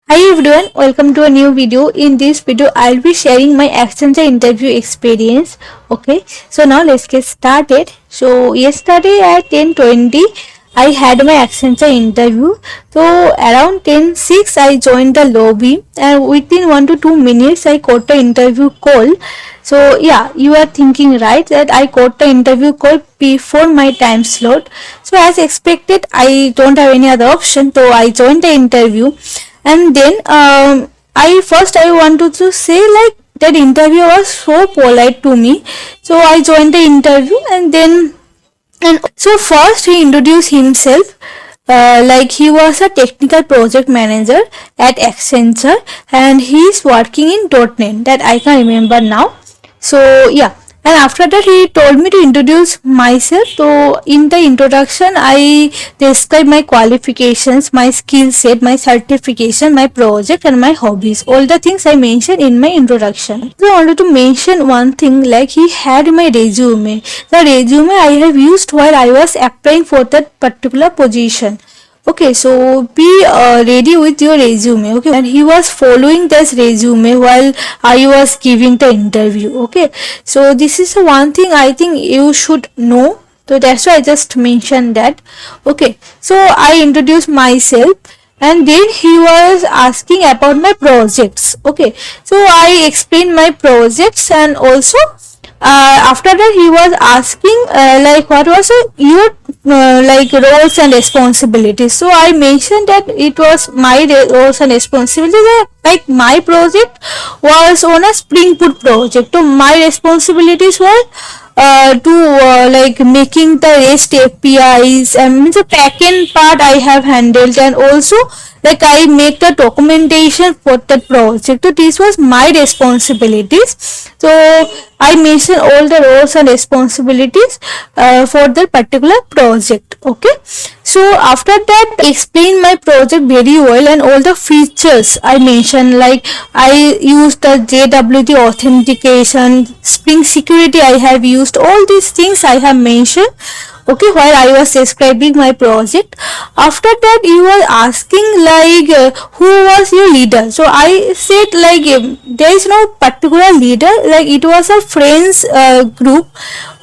Hi everyone, welcome to a new video. In this video, I'll be sharing my Accenture interview experience. Okay, so now let's get started. So yesterday at 10:20, I had my Accenture interview. So around 10:06, I joined the lobby, and within 1 to 2 minutes, I got the interview call. So yeah, you are thinking right that I got the interview call before my time slot. So as expected, I don't have any other option. So I joined the interview, and then I wanted to say like that interviewer was so polite to me. So I joined the interview, and so first he introduced himself, like he was a technical project manager at Accenture, and he is working in .NET, that I can remember now. So yeah, and after that he told me to introduce myself. So in the introduction, I describe my qualifications, my skill set, my certification, my project, and my hobbies. All the things I mentioned in my introduction. So I wanted to mention one thing, like he had my resume. The resume I have used while I was applying for that particular position. Okay, so be ready with your resume. Okay, and he was following this resume while I was giving the interview. Okay, so this is one thing I think you should know. So that's why I just mentioned that. Okay, so I introduced myself, and then he was asking about my projects. Okay, so I explained my projects, and also after that he was asking like what was your like roles and responsibilities. So I mentioned that it was my roles and responsibilities, like my project was on a Spring Boot project. So my responsibilities were to like making the REST APIs, and means the backend part I have handled, and also like I make the documentation for that project. So this was my responsibilities. So I mentioned all the roles and responsibilities for the particular project. Okay, so after that I explained my project very well, and all the features I mentioned, like I used the JWT authentication, Spring security I have used, all these things I have mentioned. Okay, while I was describing my project. After that you were asking like who was your leader. So I said like there is no particular leader, like it was a friends group.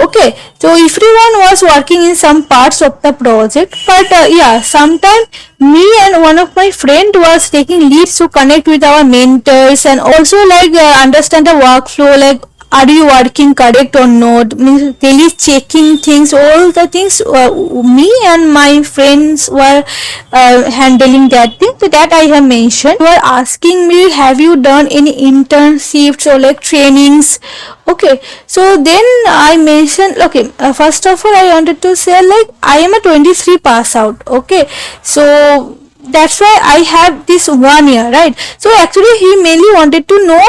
Okay, so everyone was working in some parts of the project, but yeah, sometime me and one of my friend was taking leads to connect with our mentors, and also like understand the workflow, like are you working correct or not, means daily checking things, all the things me and my friends were handling that thing. So that I have mentioned. You are asking me, have you done any internships or like trainings? Okay, so then I mentioned, okay, first of all I wanted to say like I am a 23 pass out. Okay, so that's why I have this 1 year, right? So actually he mainly wanted to know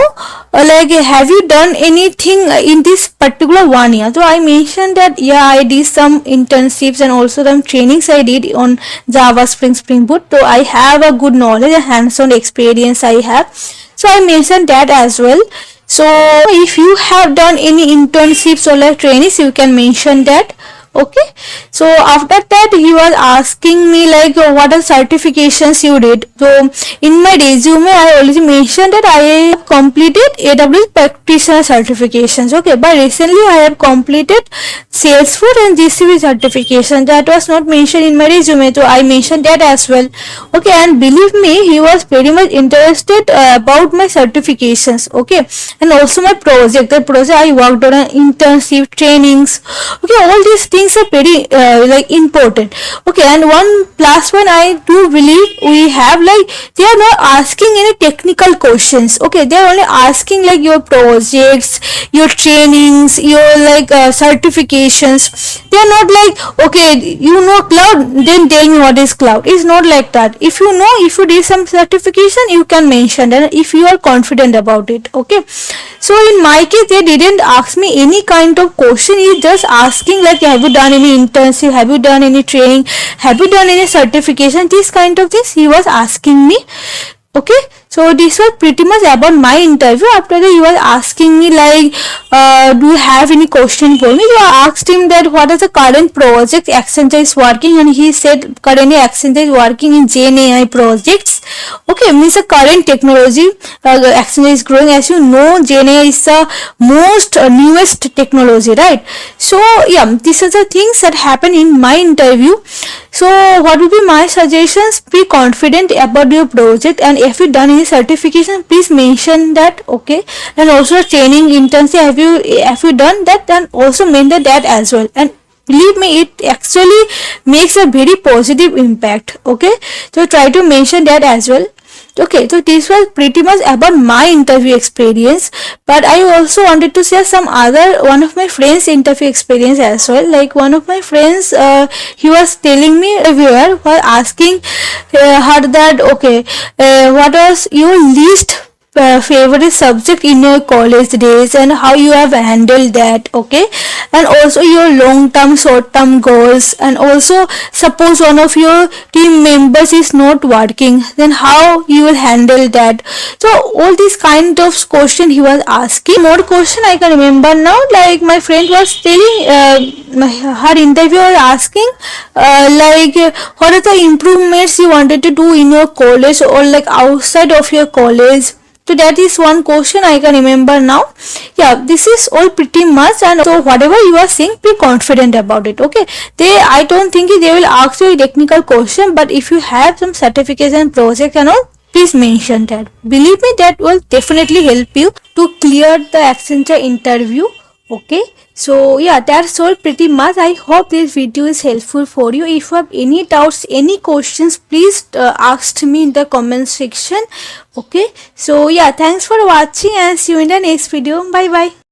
like have you done anything in this particular 1 year. So I mentioned that yeah, I did some internships and also some trainings I did on Java, Spring Boot. So I have a good knowledge and hands-on experience I have. So I mentioned that as well. So if you have done any internships or like trainings, you can mention that. Okay, so after that he was asking me like what are certifications you did. So in my resume I already mentioned that I have completed AWS practitioner certifications. Okay, but recently I have completed Salesforce and GCP certification. That was not mentioned in my resume, so I mentioned that as well. Okay, and believe me, he was very much interested about my certifications. Okay, and also my project, the project I worked on, internship, trainings. Okay, all these things are very like important. Okay, and one plus one I do believe we have, like they are not asking any technical questions. Okay, they are only asking like your projects, your trainings, your like certifications. They are not like, okay, you know cloud, then tell me what is cloud. It's not like that. If you know, if you did some certification, you can mention that if you are confident about it. Okay, so in my case they didn't ask me any kind of question. He just asking like have you done any internship, have you done any training, have you done any certification, this kind of things he was asking me. Okay, so this was pretty much about my interview. After that he was asking me like do you have any question for me. So I asked him that what is the current project Accenture is working, and he said currently Accenture is working in GenAI projects. Okay, means the current technology, Accenture is growing. As you know, GenAI is the most newest technology, right? So yeah, these are the things that happen in my interview. So what would be my suggestions? Be confident about your project, and if you done any certification, please mention that. Okay, and also training internship, have you done that, then also mention that as well. And believe me, it actually makes a very positive impact. Okay, so try to mention that as well. Okay, so this was pretty much about my interview experience, but I also wanted to share some other one of my friends interview experience as well. Like one of my friends, he was telling me, reviewer was asking her that, okay, what was your least favorite subject in your college days and how you have handled that. Okay, and also your long term short term goals, and also suppose one of your team members is not working, then how you will handle that. So all these kind of question he was asking. More question I can remember now, like my friend was telling, her interviewer asking, what are the improvements you wanted to do in your college or like outside of your college. So that is one question I can remember now. Yeah, this is all pretty much. And so whatever you are saying, be confident about it. Okay, I don't think they will ask you a technical question, but if you have some certification project and all, please mention that. Believe me, that will definitely help you to clear the Accenture interview. Okay, so yeah, that's all pretty much. I hope this video is helpful for you. If you have any doubts, any questions, please ask me in the comment section. Okay, so yeah, thanks for watching and see you in the next video. Bye bye.